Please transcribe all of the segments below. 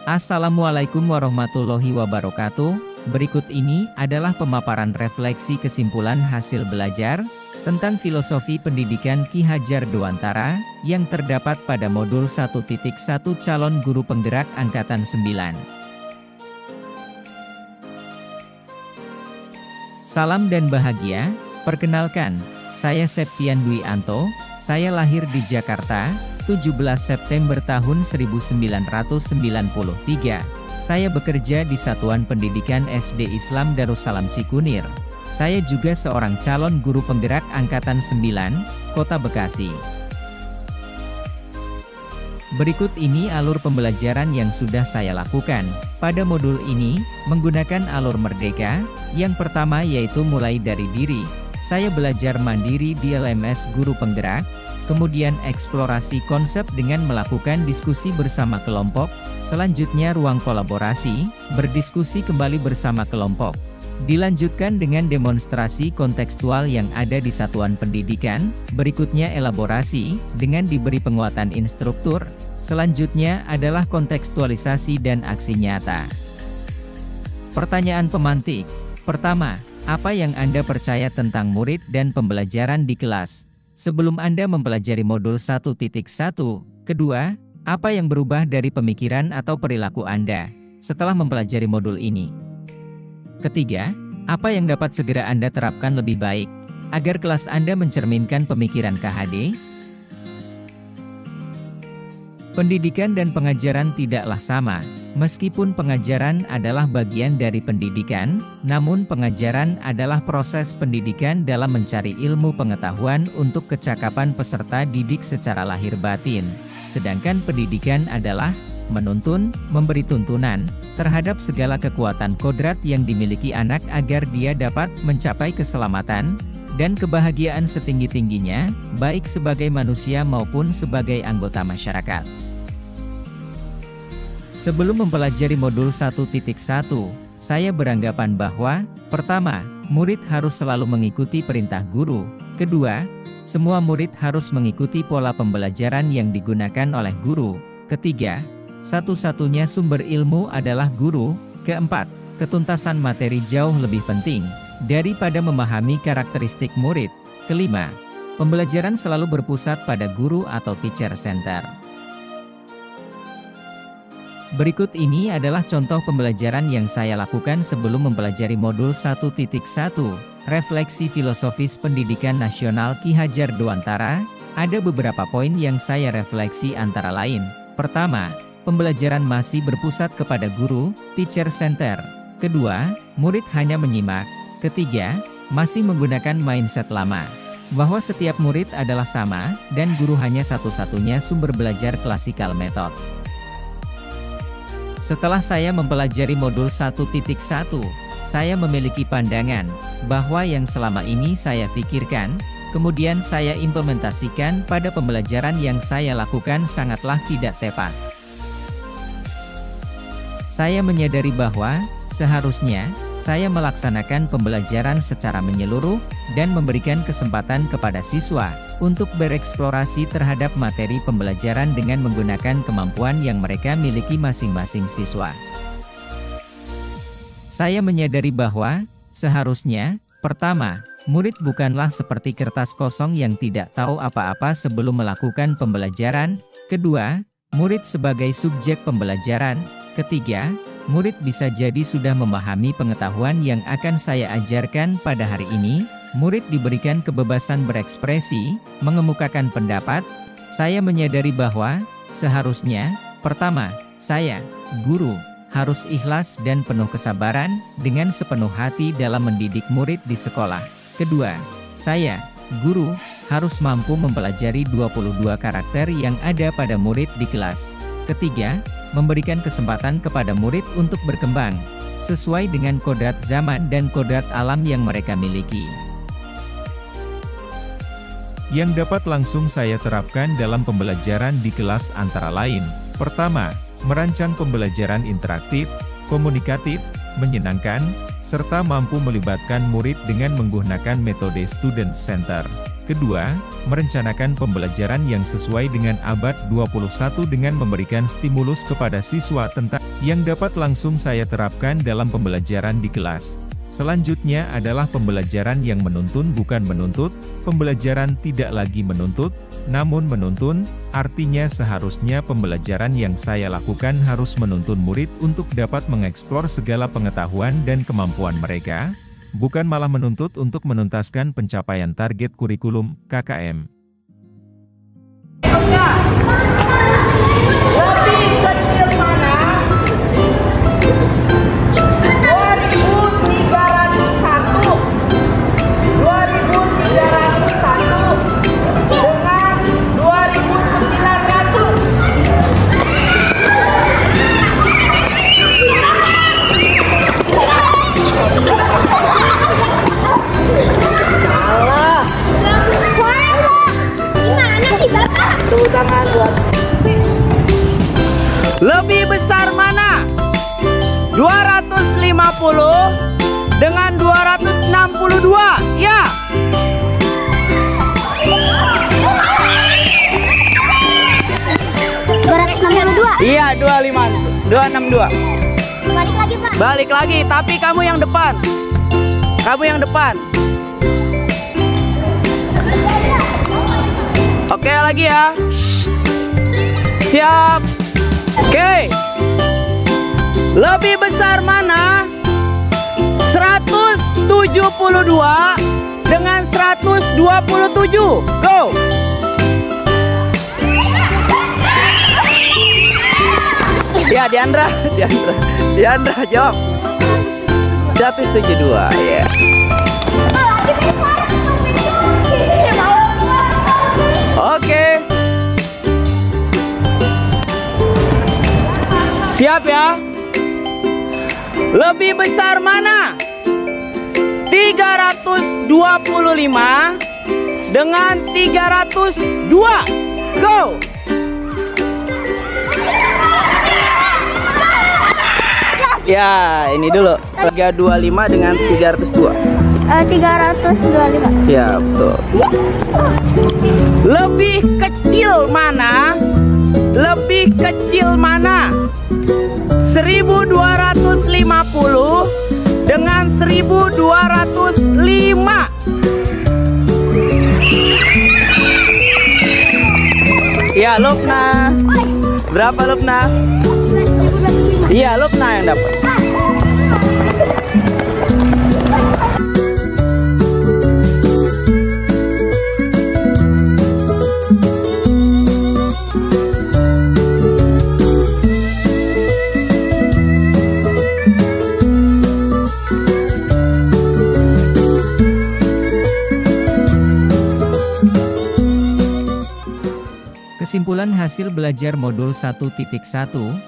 Assalamualaikum warahmatullahi wabarakatuh. Berikut ini adalah pemaparan refleksi kesimpulan hasil belajar tentang filosofi pendidikan Ki Hajar Dewantara yang terdapat pada modul 1.1 calon guru penggerak angkatan 9. Salam dan bahagia. Perkenalkan, saya Septian Dwi Anto. Saya lahir di Jakarta, 17 September tahun 1993. Saya bekerja di Satuan Pendidikan SD Islam Darussalam Cikunir. Saya juga seorang calon guru penggerak angkatan 9, Kota Bekasi. Berikut ini alur pembelajaran yang sudah saya lakukan. Pada modul ini, menggunakan alur Merdeka. Yang pertama yaitu mulai dari diri. Saya belajar mandiri di LMS Guru Penggerak, kemudian eksplorasi konsep dengan melakukan diskusi bersama kelompok, selanjutnya ruang kolaborasi, berdiskusi kembali bersama kelompok. Dilanjutkan dengan demonstrasi kontekstual yang ada di satuan pendidikan, berikutnya elaborasi, dengan diberi penguatan instruktur, selanjutnya adalah kontekstualisasi dan aksi nyata. Pertanyaan pemantik. Pertama, apa yang Anda percaya tentang murid dan pembelajaran di kelas sebelum Anda mempelajari modul 1.1? Kedua, apa yang berubah dari pemikiran atau perilaku Anda setelah mempelajari modul ini? Ketiga, apa yang dapat segera Anda terapkan lebih baik agar kelas Anda mencerminkan pemikiran KHD? Pendidikan dan pengajaran tidaklah sama. Meskipun pengajaran adalah bagian dari pendidikan, namun pengajaran adalah proses pendidikan dalam mencari ilmu pengetahuan untuk kecakapan peserta didik secara lahir batin. Sedangkan pendidikan adalah menuntun, memberi tuntunan terhadap segala kekuatan kodrat yang dimiliki anak agar dia dapat mencapai keselamatan dan kebahagiaan setinggi-tingginya, baik sebagai manusia maupun sebagai anggota masyarakat. Sebelum mempelajari modul 1.1, saya beranggapan bahwa, pertama, murid harus selalu mengikuti perintah guru. Kedua, semua murid harus mengikuti pola pembelajaran yang digunakan oleh guru. Ketiga, satu-satunya sumber ilmu adalah guru. Keempat, ketuntasan materi jauh lebih penting daripada memahami karakteristik murid. Kelima, pembelajaran selalu berpusat pada guru atau teacher center. Berikut ini adalah contoh pembelajaran yang saya lakukan sebelum mempelajari modul 1.1, Refleksi Filosofis Pendidikan Nasional Ki Hajar Dewantara. Ada beberapa poin yang saya refleksi antara lain. Pertama, pembelajaran masih berpusat kepada guru, teacher center. Kedua, murid hanya menyimak. Ketiga, masih menggunakan mindset lama, bahwa setiap murid adalah sama, dan guru hanya satu-satunya sumber belajar klasikal metode. Setelah saya mempelajari modul 1.1, saya memiliki pandangan bahwa yang selama ini saya pikirkan, kemudian saya implementasikan pada pembelajaran yang saya lakukan sangatlah tidak tepat. Saya menyadari bahwa seharusnya saya melaksanakan pembelajaran secara menyeluruh dan memberikan kesempatan kepada siswa untuk bereksplorasi terhadap materi pembelajaran dengan menggunakan kemampuan yang mereka miliki masing-masing siswa. Saya menyadari bahwa seharusnya, pertama, murid bukanlah seperti kertas kosong yang tidak tahu apa-apa sebelum melakukan pembelajaran. Kedua, murid sebagai subjek pembelajaran. Ketiga, murid bisa jadi sudah memahami pengetahuan yang akan saya ajarkan pada hari ini. Murid diberikan kebebasan berekspresi, mengemukakan pendapat. Saya menyadari bahwa seharusnya, pertama, saya, guru, harus ikhlas dan penuh kesabaran dengan sepenuh hati dalam mendidik murid di sekolah. Kedua, saya, guru, harus mampu mempelajari 22 karakter yang ada pada murid di kelas. Ketiga, memberikan kesempatan kepada murid untuk berkembang sesuai dengan kodrat zaman dan kodrat alam yang mereka miliki. Yang dapat langsung saya terapkan dalam pembelajaran di kelas antara lain. Pertama, merancang pembelajaran interaktif, komunikatif, menyenangkan, serta mampu melibatkan murid dengan menggunakan metode student center. Kedua, merencanakan pembelajaran yang sesuai dengan abad 21 dengan memberikan stimulus kepada siswa tentang yang dapat langsung saya terapkan dalam pembelajaran di kelas. Selanjutnya adalah pembelajaran yang menuntun bukan menuntut, pembelajaran tidak lagi menuntut, namun menuntun, artinya seharusnya pembelajaran yang saya lakukan harus menuntun murid untuk dapat mengeksplor segala pengetahuan dan kemampuan mereka, bukan malah menuntut untuk menuntaskan pencapaian target kurikulum KKM. Lebih besar mana? 250 dengan 262, ya. Iya, 262. Balik lagi, Pak. Balik lagi, tapi kamu yang depan. Kamu yang depan. Oke, lagi ya. Siap. Oke. Lebih besar mana? 172 dengan 127. Go. Ya, Diandra jawab. 172, ya. Oke. Siap ya. Lebih besar mana? 325 dengan 302. Go. Ya, ini dulu. 325 dengan 302. 325. Ya, betul. Lebih kecil mana? Lebih kecil mana? 1250 dengan 1205. Ya, Lupna. Berapa Lupna? Iya, Lupna yang dapat. Kesimpulan hasil belajar modul 1.1,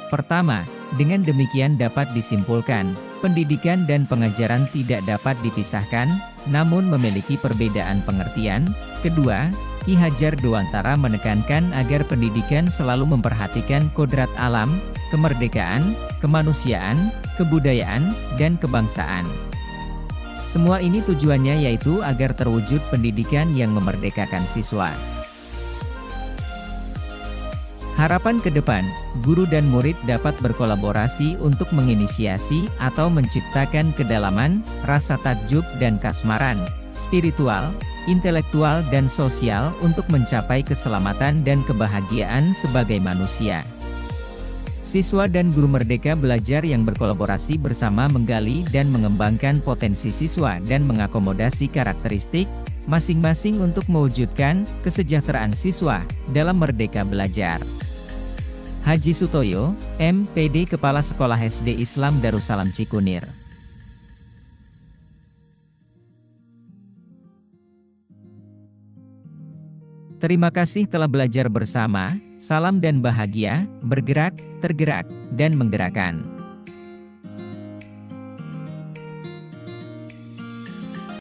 pertama, dengan demikian dapat disimpulkan, pendidikan dan pengajaran tidak dapat dipisahkan, namun memiliki perbedaan pengertian. Kedua, Ki Hajar Dewantara menekankan agar pendidikan selalu memperhatikan kodrat alam, kemerdekaan, kemanusiaan, kebudayaan, dan kebangsaan. Semua ini tujuannya yaitu agar terwujud pendidikan yang memerdekakan siswa. Harapan ke depan, guru dan murid dapat berkolaborasi untuk menginisiasi atau menciptakan kedalaman, rasa takjub dan kasmaran, spiritual, intelektual dan sosial untuk mencapai keselamatan dan kebahagiaan sebagai manusia. Siswa dan guru merdeka belajar yang berkolaborasi bersama menggali dan mengembangkan potensi siswa dan mengakomodasi karakteristik masing-masing untuk mewujudkan kesejahteraan siswa dalam merdeka belajar. Haji Sutoyo, MPD Kepala Sekolah SD Islam Darussalam Cikunir. Terima kasih telah belajar bersama, salam dan bahagia, bergerak, tergerak, dan menggerakkan.